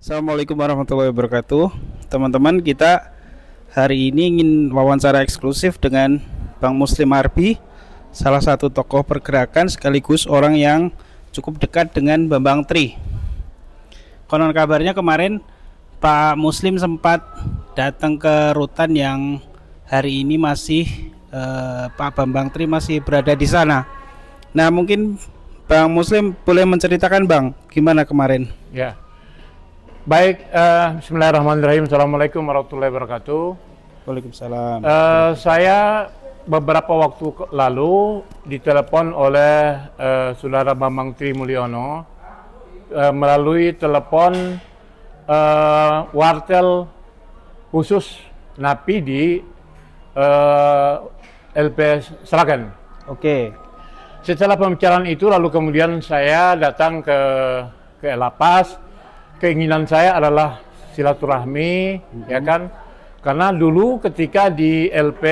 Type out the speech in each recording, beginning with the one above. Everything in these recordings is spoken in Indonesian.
Assalamualaikum warahmatullahi wabarakatuh. Teman-teman, kita hari ini ingin wawancara eksklusif dengan Bang Muslim Arbi, salah satu tokoh pergerakan sekaligus orang yang cukup dekat dengan Bambang Tri. Konon kabarnya kemarin Pak Muslim sempat datang ke rutan yang hari ini masih Pak Bambang Tri masih berada di sana. Nah, mungkin Bang Muslim boleh menceritakan, Bang, gimana kemarin? Ya, baik. Bismillahirrahmanirrahim. Assalamualaikum warahmatullahi wabarakatuh. Waalaikumsalam. Saya beberapa waktu lalu ditelepon oleh Saudara Bambang Tri Mulyono melalui telepon wartel khusus NAPI di LPS Sragen. Oke. Setelah pembicaraan itu, lalu kemudian saya datang ke Lapas. Keinginan saya adalah silaturahmi, ya kan? Karena dulu ketika di LP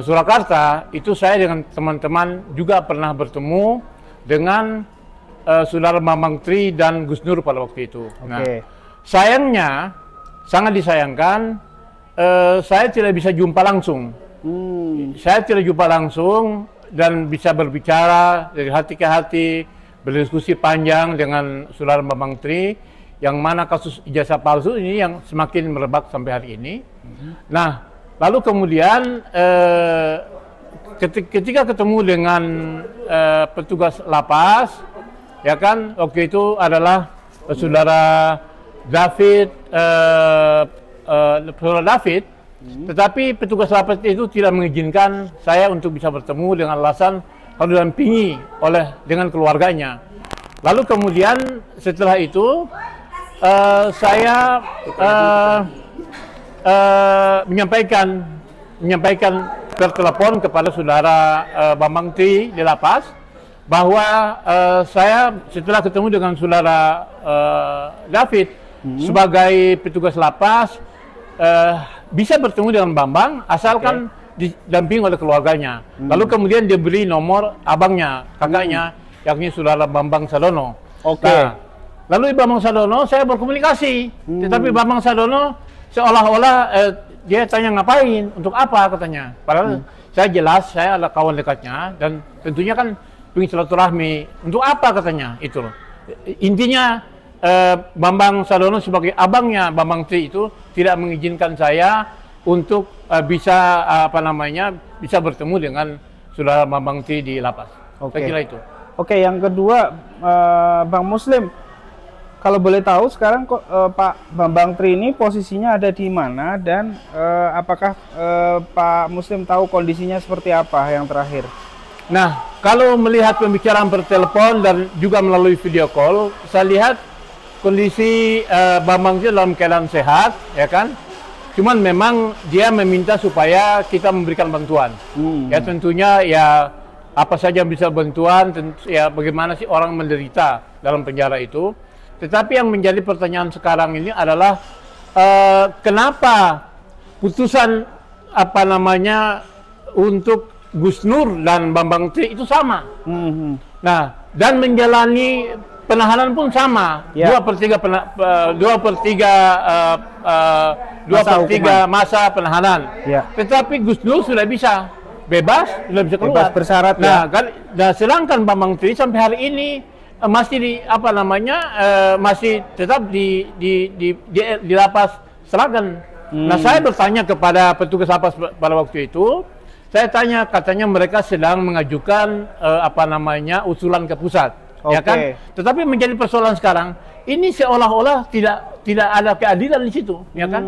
Surakarta itu saya dengan teman-teman juga pernah bertemu dengan Saudara Bambang Tri dan Gus Nur pada waktu itu. Nah, sayangnya, sangat disayangkan, saya tidak bisa jumpa langsung. Saya tidak jumpa langsung dan bisa berbicara dari hati ke hati, berdiskusi panjang dengan Saudara Bambang Tri, yang mana kasus ijazah palsu ini yang semakin merebak sampai hari ini. Nah, lalu kemudian ketika ketemu dengan petugas lapas, ya kan, waktu itu adalah Saudara David, tetapi petugas lapas itu tidak mengizinkan saya untuk bisa bertemu dengan alasan harus didampingi dengan keluarganya. Lalu kemudian setelah itu saya menyampaikan per telepon kepada Saudara Bambang Tri di lapas bahwa saya setelah ketemu dengan Saudara David sebagai petugas lapas bisa bertemu dengan Bambang asalkan didampingi oleh keluarganya. Lalu kemudian diberi nomor abangnya, kakaknya, yakni Saudara Bambang Sadono. Nah, lalu Bambang Sadono saya berkomunikasi, tetapi Bambang Sadono seolah-olah dia tanya ngapain, untuk apa katanya. Padahal saya jelas saya adalah kawan dekatnya dan tentunya kan ingin silaturahmi. Untuk apa katanya itu loh. Intinya Bambang Sadono sebagai abangnya Bambang Tri itu tidak mengizinkan saya untuk bisa bisa bertemu dengan Saudara Bambang Tri di lapas. Saya kira itu. Oke, yang kedua, Bang Muslim, kalau boleh tahu sekarang Pak Bambang Tri ini posisinya ada di mana dan apakah Pak Muslim tahu kondisinya seperti apa yang terakhir? Nah, kalau melihat pembicaraan bertelepon dan juga melalui video call, saya lihat kondisi Bambang Tri dalam keadaan sehat, ya kan? Cuman memang dia meminta supaya kita memberikan bantuan. Ya tentunya ya apa saja bisa bantuan, ya bagaimana sih orang menderita dalam penjara itu. Tetapi yang menjadi pertanyaan sekarang ini adalah kenapa putusan untuk Gus Nur dan Bambang Tri itu sama. Nah, dan menjalani penahanan pun sama, 2/3 masa penahanan. Tetapi Gus Nur sudah bisa bebas, sudah bisa keluar. Bebas bersyarat. Nah, sedangkan Bambang Tri sampai hari ini masih masih tetap di lapas Sragen. Nah, saya bertanya kepada petugas lapas pada waktu itu, saya tanya, katanya mereka sedang mengajukan usulan ke pusat. Ya kan? Tetapi menjadi persoalan sekarang ini seolah-olah tidak ada keadilan di situ, ya kan?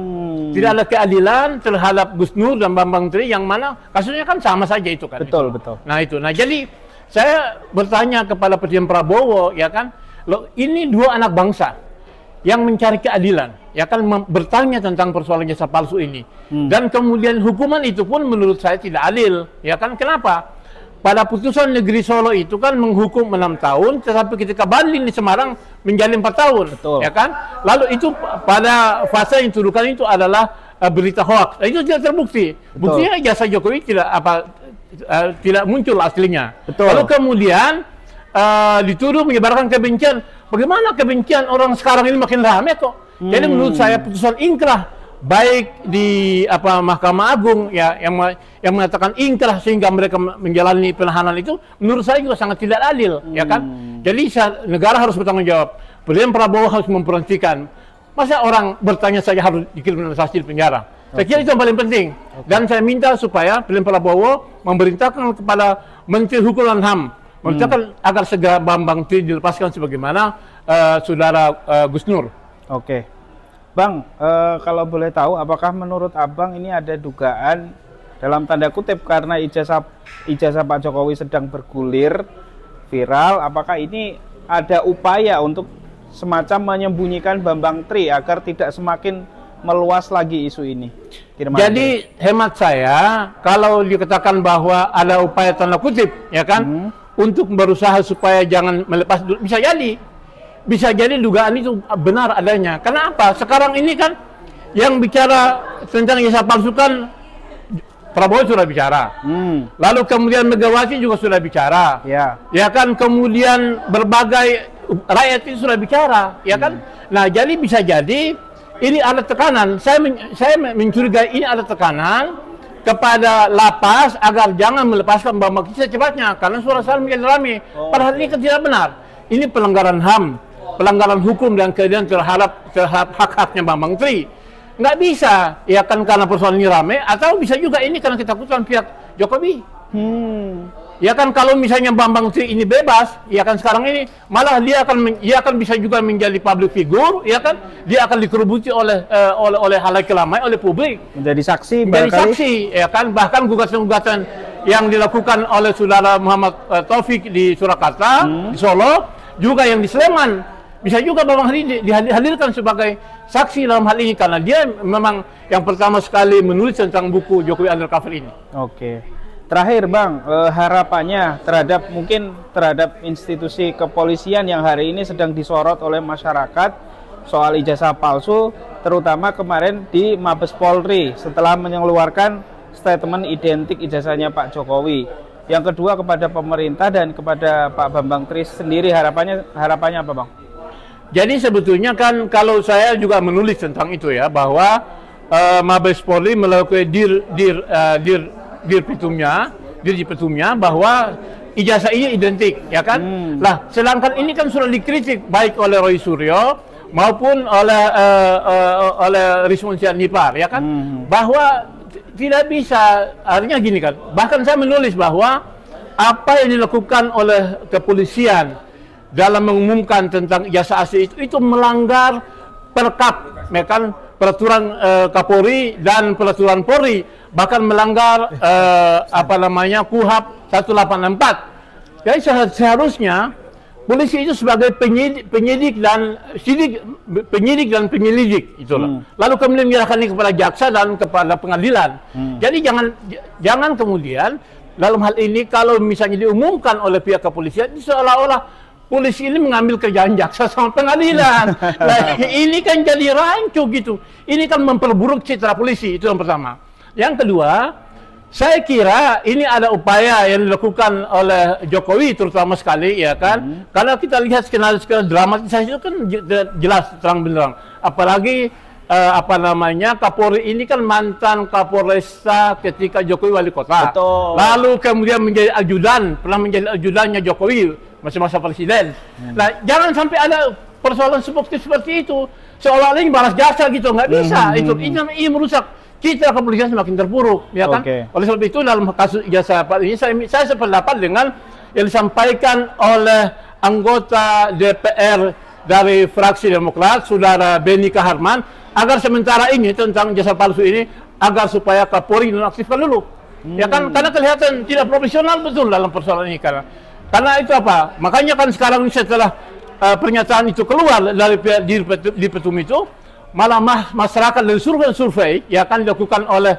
Tidak ada keadilan terhadap Gus Nur dan Bambang Tri yang mana kasusnya kan sama saja itu kan. Betul. Nah itu. Nah jadi saya bertanya kepada Presiden Prabowo, ya kan? Loh, ini dua anak bangsa yang mencari keadilan, ya kan, bertanya tentang persoalan jasa palsu ini. Dan kemudian hukuman itu pun menurut saya tidak adil, ya kan? Kenapa? Pada putusan negeri Solo itu kan menghukum 6 tahun, tetapi ketika banding di Semarang menjadi 4 tahun, ya kan? Lalu itu pada fase yang dituduhkan itu adalah berita hoax. Nah, itu tidak terbukti. Buktinya jasa Jokowi tidak muncul aslinya. Lalu kemudian dituduh menyebarkan kebencian. Bagaimana kebencian orang sekarang ini makin ramai kok. Jadi menurut saya putusan inkrah baik di Mahkamah Agung ya yang mengatakan inkrah sehingga mereka menjalani penahanan itu menurut saya juga sangat tidak adil ya kan. Jadi negara harus bertanggung jawab. Presiden Prabowo harus memperhentikan. Masa orang bertanya saja harus dikriminalisasi di penjara. Saya kira itu yang paling penting. Dan saya minta supaya Presiden Prabowo memerintahkan kepada Menteri Hukum dan HAM memerintahkan agar segera Bambang Tri dilepaskan sebagaimana saudara Gus Nur. Oke. Bang, kalau boleh tahu, apakah menurut Abang ini ada dugaan dalam tanda kutip karena ijazah Pak Jokowi sedang bergulir viral, apakah ini ada upaya untuk semacam menyembunyikan Bambang Tri agar tidak semakin meluas lagi isu ini? Jadi hemat saya, kalau dikatakan bahwa ada upaya tanda kutip, ya kan, untuk berusaha supaya jangan melepas, bisa jadi dugaan itu benar adanya. Karena apa? Sekarang ini kan yang bicara tentang ijazah palsu kan Prabowo sudah bicara. Lalu kemudian Megawati juga sudah bicara. Ya kan, kemudian berbagai rakyat itu sudah bicara, ya kan? Nah, jadi bisa jadi ini ada tekanan. Saya mencurigai ini ada tekanan kepada lapas agar jangan melepaskan Bambang Tri secepatnya karena suara saya menjadi ramai. Padahal ini tidak benar. Ini pelanggaran HAM, pelanggaran hukum dan keadilan terhadap hak-haknya Bambang Tri. Nggak bisa, ya kan, karena persoalan ini ramai, atau bisa juga ini karena ketakutan pihak Jokowi. Ya kan, kalau misalnya Bambang Tri ini bebas, ya kan sekarang ini malah dia akan bisa juga menjadi public figure, ya kan, dia akan dikerubuti oleh halayak ramai, oleh publik, menjadi saksi, ya kan, bahkan gugatan-gugatan yang dilakukan oleh saudara Muhammad Taufik di Surakarta, di Solo, juga yang di Sleman. Bisa juga Bambang Tri dihadirkan sebagai saksi dalam hal ini karena dia memang yang pertama sekali menulis tentang buku Jokowi Undercover ini. Oke. Terakhir Bang, harapannya terhadap institusi kepolisian yang hari ini sedang disorot oleh masyarakat soal ijazah palsu, terutama kemarin di Mabes Polri setelah mengeluarkan statement identik ijazahnya Pak Jokowi. Yang kedua kepada pemerintah dan kepada Pak Bambang Tri sendiri harapannya apa Bang? Jadi sebetulnya kan kalau saya juga menulis tentang itu ya, bahwa Mabes Polri melakukan dir petumnya bahwa ijazah ini identik, ya kan? Lah, sedangkan ini kan sudah dikritik baik oleh Roy Suryo maupun oleh Rismon Sianipar, ya kan? Bahwa tidak bisa, artinya gini kan. Bahkan saya menulis bahwa apa yang dilakukan oleh kepolisian dalam mengumumkan tentang ijazah asli itu melanggar Perkap, ya kan, peraturan Kapolri dan peraturan Polri, bahkan melanggar KUHP 184. Jadi seharusnya polisi itu sebagai penyidik dan penyelidik itulah. Lalu kemudian menyerahkan ini kepada jaksa dan kepada pengadilan. Jadi jangan kemudian dalam hal ini kalau misalnya diumumkan oleh pihak kepolisian seolah-olah polisi ini mengambil kerjaan jaksa sama pengadilan. Nah, ini kan jadi rancu gitu. Ini kan memperburuk citra polisi, itu yang pertama. Yang kedua, saya kira ini ada upaya yang dilakukan oleh Jokowi terutama sekali, ya kan? Karena kita lihat skenario dramatisasi itu kan jelas terang benderang. Apalagi Kapolri ini kan mantan Kapolresta ketika Jokowi wali kota. Betul. Lalu kemudian pernah menjadi ajudannya Jokowi masa-masa presiden. Nah, jangan sampai ada persoalan seperti itu. Seolah-olah ini balas jasa gitu, nggak bisa. Ini merusak citra kepolisian semakin terpuruk, ya kan? Oleh sebab itu dalam kasus ijazah ini saya sependapat dengan yang disampaikan oleh anggota DPR dari fraksi Demokrat, saudara Benny Kaharman, agar sementara ini tentang ijazah palsu ini agar supaya Kapolri nonaktifkan dulu. Ya kan? Karena kelihatan tidak profesional betul dalam persoalan ini karena itu apa? Makanya kan sekarang setelah pernyataan itu keluar dari di petum itu, malah masyarakat dari survei yang akan dilakukan oleh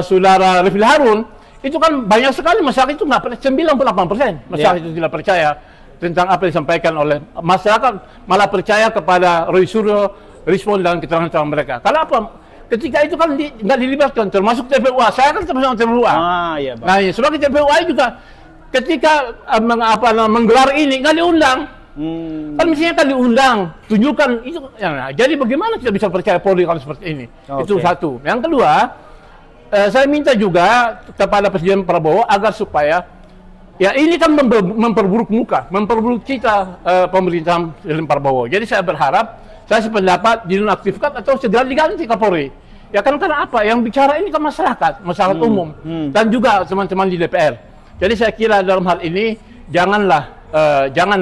saudara Refil Harun, itu kan banyak sekali masyarakat itu nggak percaya, 98% masyarakat itu tidak percaya tentang apa yang disampaikan oleh masyarakat, malah percaya kepada Roy Suryo, respon dan keterangan mereka. Karena apa? ketika itu kan nggak dilibatkan, termasuk TPUA. Saya kan termasuk TPUA. Iya, Bang. Nah, sebagai TPUA juga ketika menggelar ini nggak diundang. Kan mestinya kan diundang, tunjukkan itu. Ya, jadi bagaimana kita bisa percaya Polri kalau seperti ini? Itu satu. Yang kedua, saya minta juga kepada Presiden Prabowo agar supaya ya ini kan memperburuk cita pemerintahan Presiden Prabowo. Jadi saya berharap, saya sependapat dinonaktifkan atau segera diganti Kapolri. Ya kan karena apa? Yang bicara ini kan masyarakat umum dan juga teman-teman di DPR. Jadi saya kira dalam hal ini jangan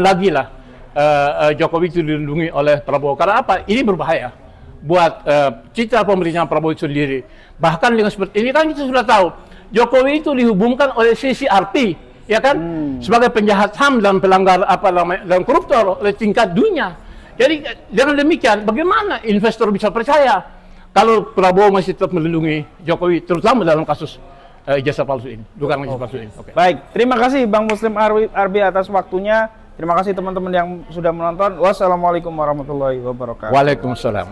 lagi lah Jokowi itu dilindungi oleh Prabowo. Karena apa? Ini berbahaya buat citra pemerintahan Prabowo itu sendiri. Bahkan dengan seperti ini kan kita sudah tahu Jokowi itu dihubungkan oleh CCRP, ya kan, sebagai penjahat HAM dan pelanggar dan koruptor oleh tingkat dunia. Jadi dengan demikian, bagaimana investor bisa percaya kalau Prabowo masih tetap melindungi Jokowi, terutama dalam kasus ijazah palsu ini, dugaan ijazah palsu ini. Baik, terima kasih Bang Muslim Arbi atas waktunya. Terima kasih teman-teman yang sudah menonton. Wassalamualaikum warahmatullahi wabarakatuh. Waalaikumsalam.